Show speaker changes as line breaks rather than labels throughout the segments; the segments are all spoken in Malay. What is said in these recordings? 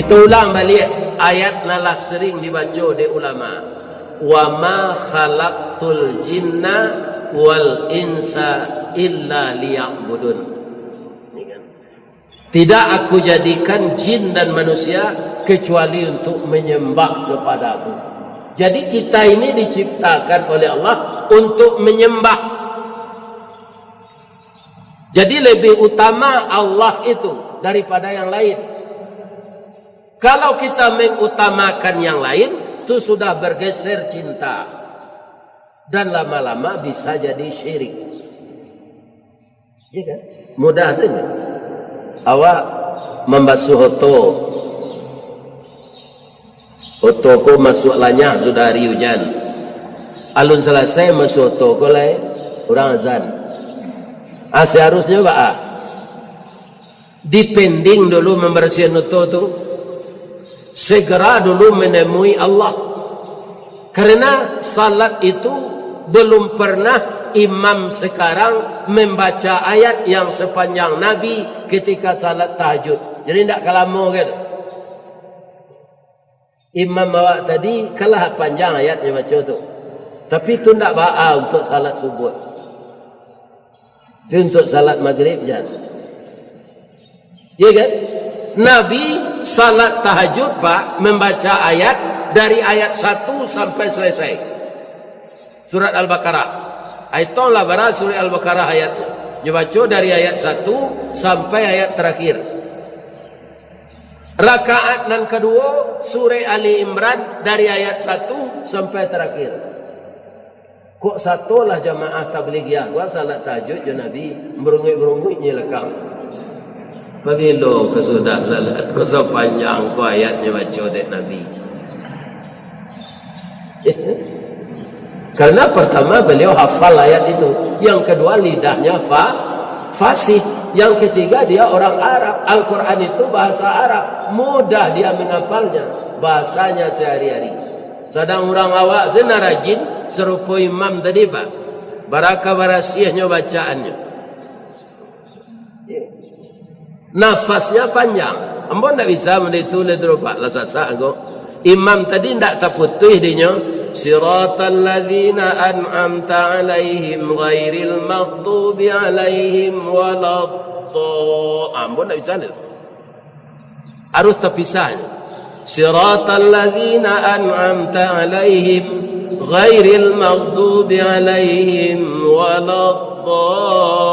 Kita ulang balik ayat nalah sering dibaca oleh ulama. Wa ma khalaqtul jinna wal insa illa liya'budun. Tidak aku jadikan jin dan manusia kecuali untuk menyembah kepadaku. Jadi kita ini diciptakan oleh Allah untuk menyembah. Jadi lebih utama Allah itu daripada yang lain. Kalau kita mengutamakan yang lain, itu sudah bergeser cinta. Dan lama-lama bisa jadi syirik. Ya kan? Mudah saja. Awak membasuh oto. Oto ko masuk lanyah sudah hari hujan. Alun selesai masuk oto ko lai orang azan. Seharusnya apa? Dipending dulu membersihkan oto tu. Segera dulu menemui Allah. Karena salat itu belum pernah imam sekarang membaca ayat yang sepanjang Nabi ketika salat tahajud. Jadi tidak kelamo kan? Imam awak tadi kalah panjang ayatnya baca tu. Tapi itu tidak ba'a untuk salat subuh. Itu untuk salat maghrib jangan. Ya kan? Nabi salat tahajud Pak membaca ayat dari ayat 1 sampai selesai. Surat Al-Baqarah. Itulah barang surat Al-Baqarah ayatnya. Dia baca dari ayat 1 sampai ayat terakhir. Rakaat yang kedua surah Ali Imran dari ayat 1 sampai terakhir. Kok satulah jamaah tabligiyah gua salat tahajud je Nabi berungui-berungui lekang. Pabilo ke sudah salat kau sepanjang kau ayatnya baca dek Nabi. Karena pertama beliau hafal ayat itu, yang kedua lidahnya fasih, yang ketiga dia orang Arab. Al-Quran itu bahasa Arab, mudah dia menghafalnya, bahasanya sehari-hari. Sedang orang awak zina rajin serupa imam tadi Pak, barakah barasiahnya bacaannya. Nafasnya panjang. Ampun tak bisa menditulis terupak lasasa aku. Imam tadi tak terputih dia. Siratal ladzina an'amta alaihim ghairil maghdubi alaihim waladdallin. Ampun tak bisa ni. Harus terpisah. Siratal ladzina an'amta alaihim ghairil maghdubi alaihim waladdallin.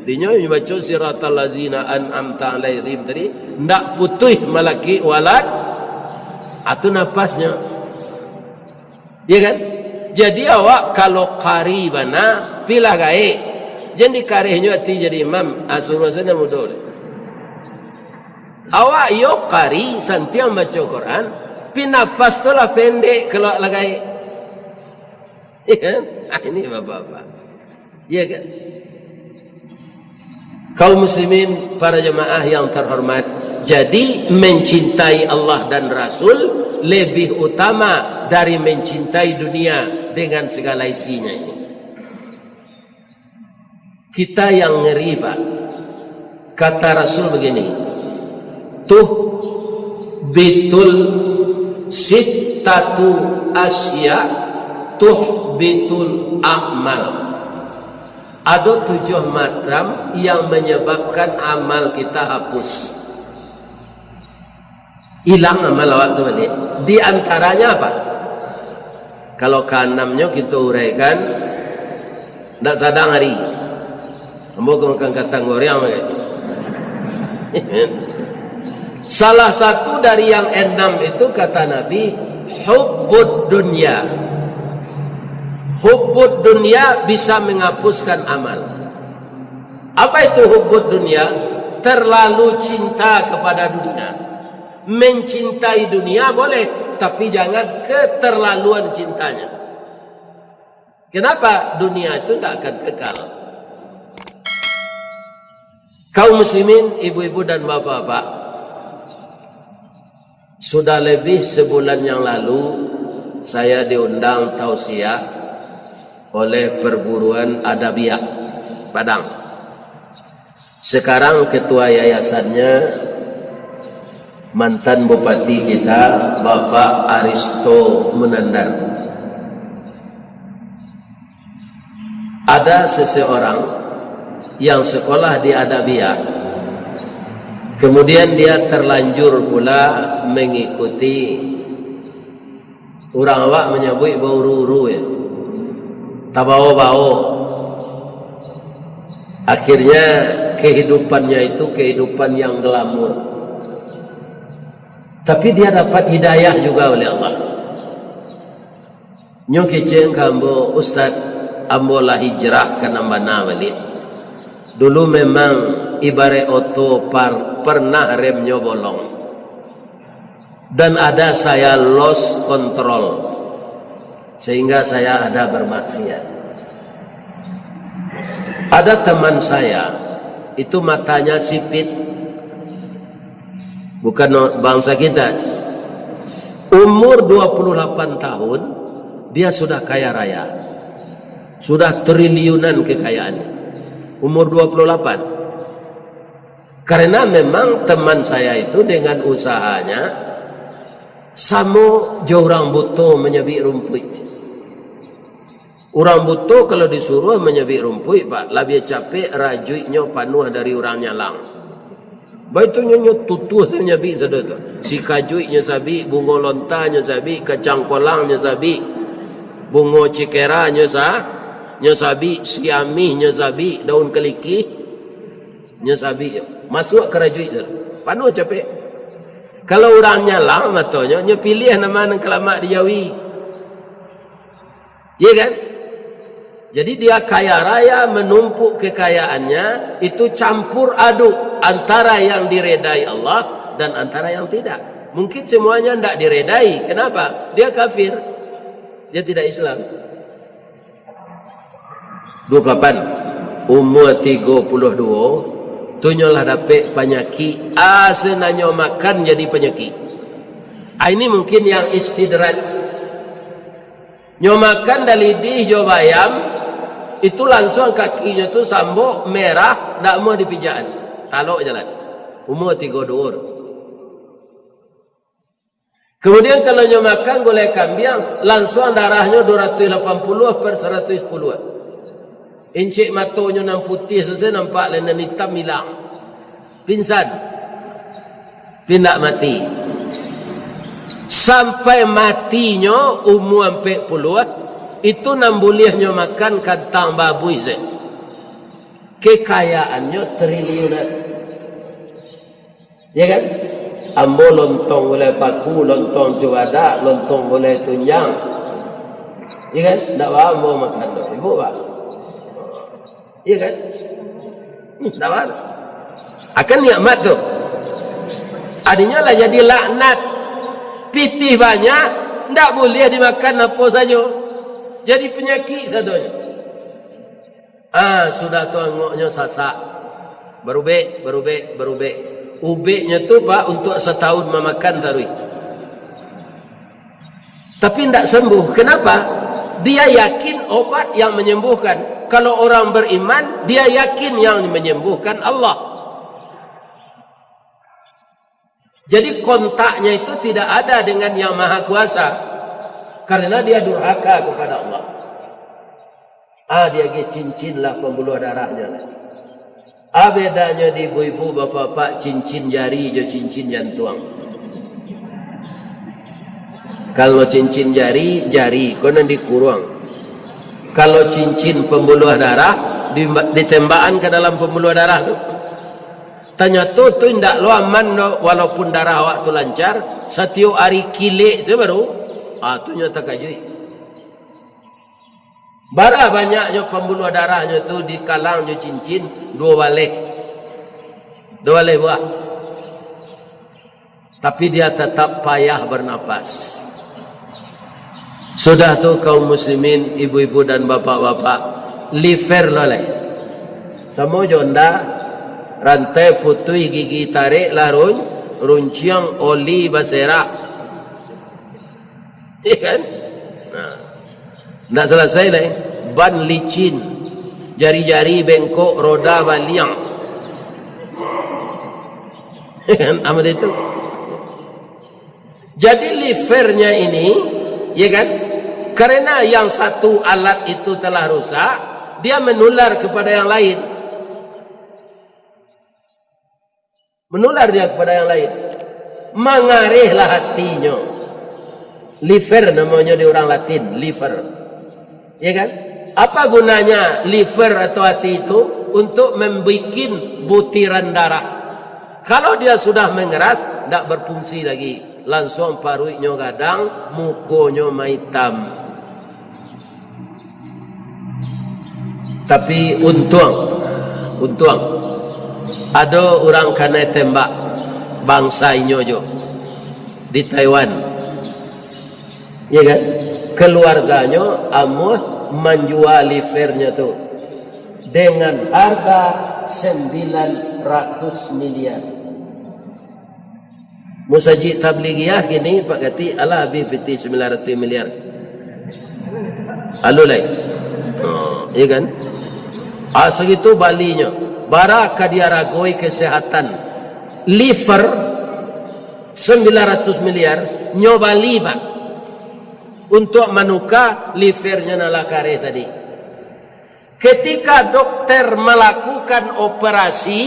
Dia baca siratal ladzina an'amta alaihim tadi ndak putih malaki walad atau napasnya. Ya kan? Jadi awak kalau qari bana pilah gae. Jadi karihnya hati jadi imam asuruh sana mudul. Awak yo qari santiang baca Quran, pinapas tu lah pendek kalau lagai. Ya kan? Ini bapak-bapak. Ya kan? Kaum muslimin, para jemaah yang terhormat, jadi mencintai Allah dan Rasul lebih utama dari mencintai dunia dengan segala isinya ini. Kita yang ngeri Pak, kata Rasul begini, tuh bitul sittatu asya tuh bitul amal. Ada 7 macam yang menyebabkan amal kita hapus. Hilang amal waktu balik. Di antaranya apa? Kalau ke-6-nya kita uraikan, tidak sadang hari. Kamu makan kata ngoriang. Salah satu dari yang 6 itu kata Nabi, hubbud dunya. Hubbud dunia bisa menghapuskan amal. Apa itu hubbud dunia? Terlalu cinta kepada dunia. Mencintai dunia boleh, tapi jangan keterlaluan cintanya. Kenapa? Dunia itu tidak akan kekal. Kaum muslimin, ibu-ibu dan bapak-bapak, sudah lebih sebulan yang lalu saya diundang tausiah oleh perguruan Adabiyah Padang. Sekarang ketua yayasannya mantan bupati kita, Bapak Aristo Menandar. Ada seseorang yang sekolah di Adabiyah, kemudian dia terlanjur pula mengikuti orang awak menyebut bau-ruru ya, tabau-bau. Akhirnya kehidupannya itu kehidupan yang glamor, tapi dia dapat hidayah juga oleh Allah. Nyo keceng kambo Ustaz ambo lah hijrah ke Nambana balik. Dulu memang ibarat oto pernah remnya bolong, dan ada saya lost control sehingga saya ada bermaksiat. Ada teman saya itu matanya sipit, bukan bangsa kita. Umur 28 tahun dia sudah kaya raya, sudah triliunan kekayaannya. Umur 28. Karena memang teman saya itu dengan usahanya samo jorang buto menyabik rumput. Orang buto kalau disuruh menyabik rumput, Pak, lebih capek rajuiknya panuh dari orang nyalang. Baitu nyo tutuh menyabik sedot. Si kajuiknya sabi, bungo lontanya sabi, kacang kolangnya sabi, bungo cikeranya sabi, siami sabi, daun keliki sabi. Masuk ke rajuik tu. Panuh capek. Kalau orangnya lang matanya, nya pilih nama nang kelamak di Jawi. Iya kan? Jadi dia kaya raya, menumpuk kekayaannya, itu campur aduk antara yang diredai Allah dan antara yang tidak. Mungkin semuanya tidak diredai. Kenapa? Dia kafir. Dia tidak Islam. 28. Umur 32. Tunyolah dapat penyakit. Asenanyo makan jadi penyakit. Ini mungkin yang istidrat. Nyomakan dari di bayam itu langsung kakinya tu sambok merah, tak mau dipijaan, talok jalan. Umur 32. Kemudian kalau nyomakan gulai kambing, langsung darahnya 280/110. Encik matonya nam putih selesai, nampak lenen hitam hilang, pingsan, pindah mati. Sampai matinya umur 40, itu nambuliahnya makan kantang babu itu. Kekayaannya triliunan. Ya kan? Ambo lontong oleh paku, lontong juada, lontong oleh tunjang. Ya kan? Tak apa ambo makan tu. Ibu pak. Ya kan? Tak apa. Akan nikmat tu. Adinya lah jadi laknat. Pitih banyak, tak boleh dimakan apa saja. Jadi penyakit sadonya. Sudah tuangoknya sasak. Berubek. Ubeknya tu Pak untuk setahun memakan tarui. Tapi tidak sembuh. Kenapa? Dia yakin obat yang menyembuhkan. Kalau orang beriman, dia yakin yang menyembuhkan Allah. Jadi kontaknya itu tidak ada dengan yang maha kuasa. Karena dia durhaka kepada Allah. Dia cincin lah pembuluh darahnya. Bedanya di ibu-ibu, bapak-bapak, cincin jari je cincin jantung. Kalau cincin jari, konon dikurung. Kalau cincin pembuluh darah, ditembakan ke dalam pembuluh darah tu. Tanya tu tidak lo aman no, walaupun darah awak tu lancar, setiap hari kilik sebaru, tu nyata kajui. Bara banyaknya pembuluh darahnya tu di kalangnya cincin 2 balik buah. Tapi dia tetap payah bernapas. Sudah tu kaum muslimin, ibu-ibu dan bapak-bapak, liver loleh. Semua jonda, rantai putui gigi tarik larun, runciang oli basera. Iya kan? Nak selesai lah. Ban licin, jari-jari bengkok, roda baliang. Kan amat itu. Jadi livernya ini, ya kan? Karena yang satu alat itu telah rusak, dia menular kepada yang lain. Menular dia kepada yang lain. Mengarihlah hatinya. Liver namanya di orang Latin, liver. Ya kan? Apa gunanya liver atau hati itu? Untuk membuat butiran darah. Kalau dia sudah mengeras, tidak berfungsi lagi. Langsung paruhnya gadang, mukonya hitam. Tapi untung ada orang kena tembak bangsa Inyojo di Taiwan, ya kan? Keluarganya amuh menjual livernya tuh dengan harga 900 miliar. Musaji tabligiyah gini Pak Gati ala habis piti 900 miliar. Alulai. Ya kan? Segitu balinya. Baraka dia ragoi kesehatan. Liver 900 miliar nyoba liba untuk menukar livernya nalakare tadi. Ketika dokter melakukan operasi,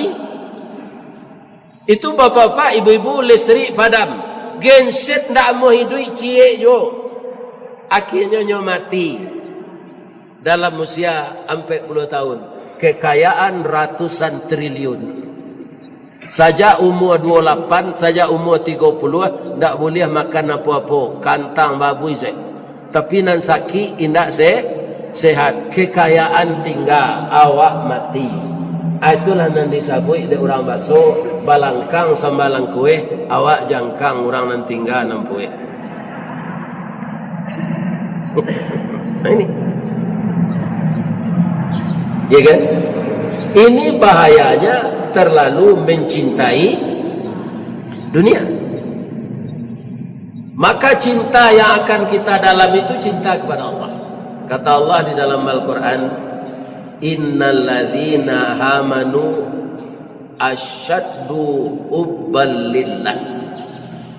itu bapak-bapak, ibu-ibu listrik padam. Genset ndak mau hidup cie jo. Akhirnya nyo mati dalam usia 40 tahun. Kekayaan ratusan triliun. Saja umur 28, saja umur 30, ndak boleh makan apa-apa, kantang babu je. Tapi nan sakit indak sehat. Kekayaan tinggal, awak mati. Itulah yang disebut oleh orang bakso, balangkang sambalang kue, awak jangkang orang yang tinggal nampue. Ini. Ya kan? Ini bahayanya terlalu mencintai dunia. Maka cinta yang akan kita dalam itu cinta kepada Allah. Kata Allah di dalam Al-Quran, innal ladzina amanu asyaddu hubban lillah.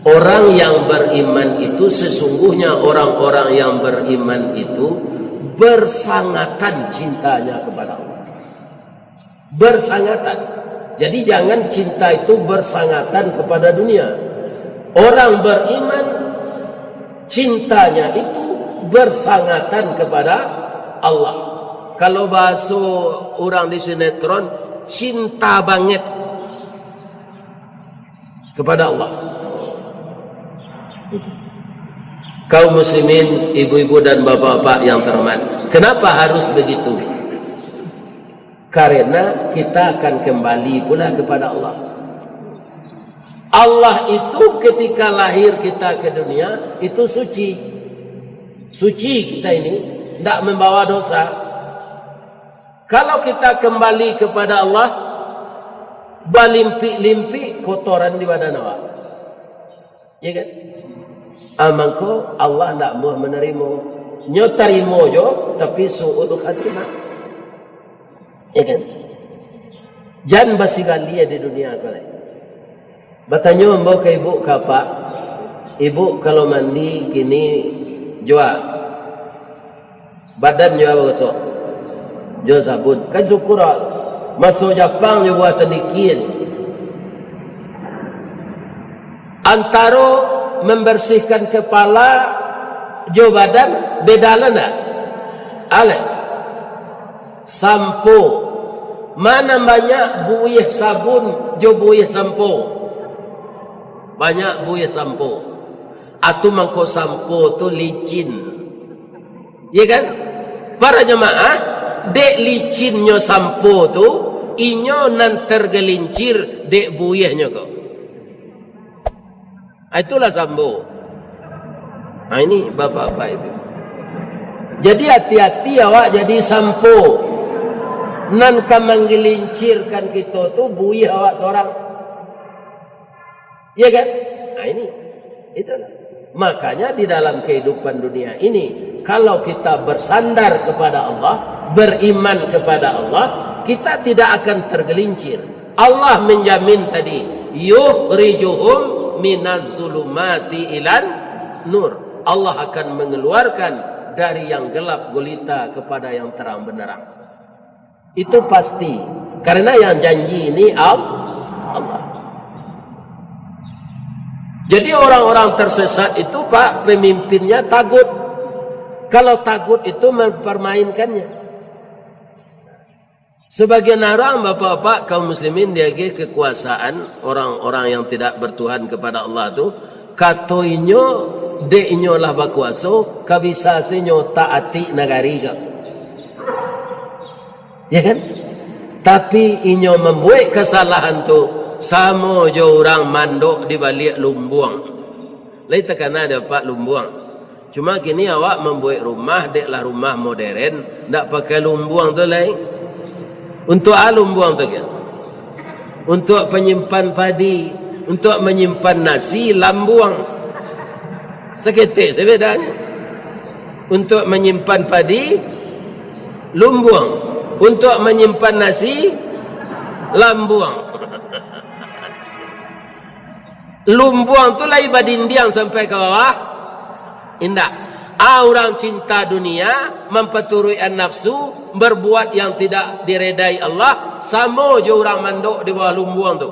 Orang yang beriman itu sesungguhnya orang-orang yang beriman itu bersangatan cintanya kepada Allah. Bersangatan. Jadi jangan cinta itu bersangatan kepada dunia. Orang beriman cintanya itu bersangatan kepada Allah. Kalau bahasa orang di sinetron, cinta banget kepada Allah. Kaum muslimin, ibu-ibu dan bapak-bapak yang terhormat, kenapa harus begitu? Karena kita akan kembali pula kepada Allah. Allah itu ketika lahir kita ke dunia itu suci. Suci kita ini, tidak membawa dosa. Kalau kita kembali kepada Allah, balimpi-limpi kotoran di badan awak. Ya kan? Amangko Allah tidak mau menerima. Nyo tarimo jo, tapi su'ud khatimah. Ya kan? Jangan basigalia di dunia kalian. Bertanya membawa ke ibu kapa. Ibu kalau mandi gini jual. Badan jual gosok. Jual sabun. Kan syukur masuk Jepang dia buat tenikin. Antara membersihkan kepala jual badan beda lana. Ale. Sampo. Mana banyak buih sabun jual buih sampo. Banyak buih sampo. Atau mangkok sampo tu licin. Ya kan? Para jemaah, dek licinnya sampo tu, inyo nan tergelincir dek buihnya kau. Itulah sampo. Nah ini bapak-bapak ibu. Jadi hati-hati awak jadi sampo. Nan menggelincirkan kita tu buih awak orang. Ya kan? Nah ini. Itulah. Makanya di dalam kehidupan dunia ini, kalau kita bersandar kepada Allah, beriman kepada Allah, kita tidak akan tergelincir. Allah menjamin tadi, yukhrijuhum minaz zulumati ilan nur. Allah akan mengeluarkan dari yang gelap gulita kepada yang terang benderang. Itu pasti. Karena yang janji ini Allah. Jadi orang-orang tersesat itu Pak, pemimpinnya tagut. Kalau tagut itu mempermainkannya. Sebagian orang bapak-bapak kaum muslimin dia kekuasaan orang-orang yang tidak bertuhan kepada Allah tu katoinyo de-inyo lah berkuasa kabisasinyo taati negari ka. Ya kan? Tapi inyo membuat kesalahan tu sama jo orang mandok di balik lumbuang. Lain takkan ada Pak lumbuang. Cuma kini awak membuat rumah deklah rumah modern, ndak pakai lumbuang tu lain. Untuk lumbuang tu kan? Untuk penyimpan padi, untuk menyimpan nasi lambuang. Seketik sebedanya. Untuk menyimpan padi lumbuang, untuk menyimpan nasi lambuang. Lumbuang tu lai badindiang sampai ke bawah. Indah. Orang cinta dunia memperturui nafsu, berbuat yang tidak diredai Allah, sama je orang mandok di bawah lumbuang tu.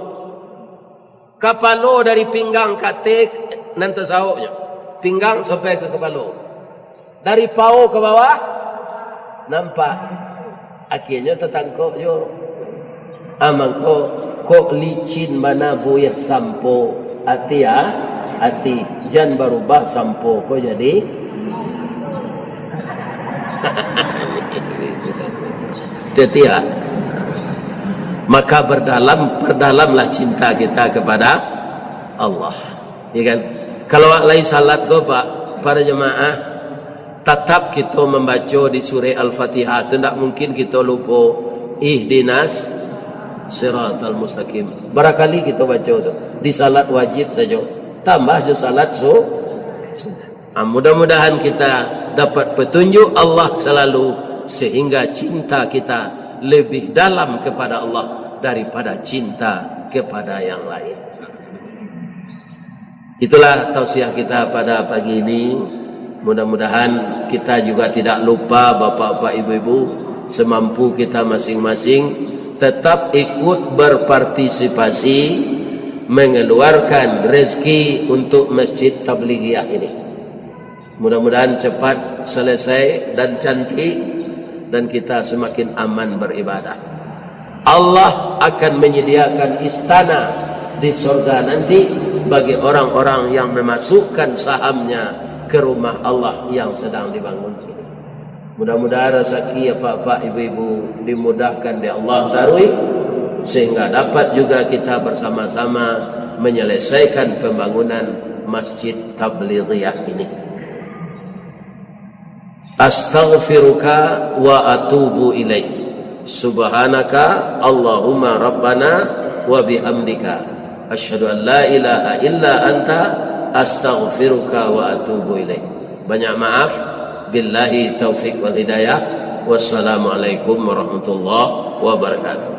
Kepala dari pinggang katik nanti sahuknya. Pinggang sampai ke kepala. Dari pau ke bawah nampak. Akhirnya tertangkap jo. Amang kok licin mana buyah sampo hati ya, hati jan berubah sampo kok jadi Tetia. Maka perdalamlah cinta kita kepada Allah. Ya kan? Kalau lain salat go Pak, para jemaah tetap kita membaca di surah Al-Fatihah. Tidak mungkin kita lupa ihdinas siratal mustaqim. Barangkali kita baca tu di salat wajib saja. Tambah je salat mudah-mudahan kita dapat petunjuk Allah selalu sehingga cinta kita lebih dalam kepada Allah daripada cinta kepada yang lain. Itulah tausiah kita pada pagi ini. Mudah-mudahan kita juga tidak lupa bapak-bapak ibu-ibu, semampu kita masing-masing tetap ikut berpartisipasi mengeluarkan rezeki untuk Masjid Tabligiyah ini. Mudah-mudahan cepat selesai dan cantik dan kita semakin aman beribadah. Allah akan menyediakan istana di surga nanti bagi orang-orang yang memasukkan sahamnya ke rumah Allah yang sedang dibangun. Mudah-mudahan rezeki bapak ibu-ibu dimudahkan di Allah darui sehingga dapat juga kita bersama-sama menyelesaikan pembangunan Masjid Tabligiyah ini. Astaghfiruka wa atubu ilaih. Subhanaka Allahumma rabbana wa bihamdika asyhadu an la ilaha illa anta astaghfiruka wa atubu ilaih. Banyak maaf. Billahi taufiq wal hidayah. Wassalamualaikum warahmatullahi wabarakatuh.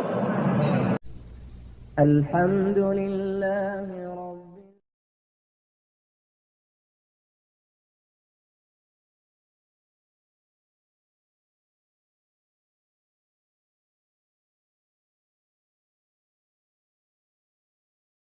Alhamdulillah.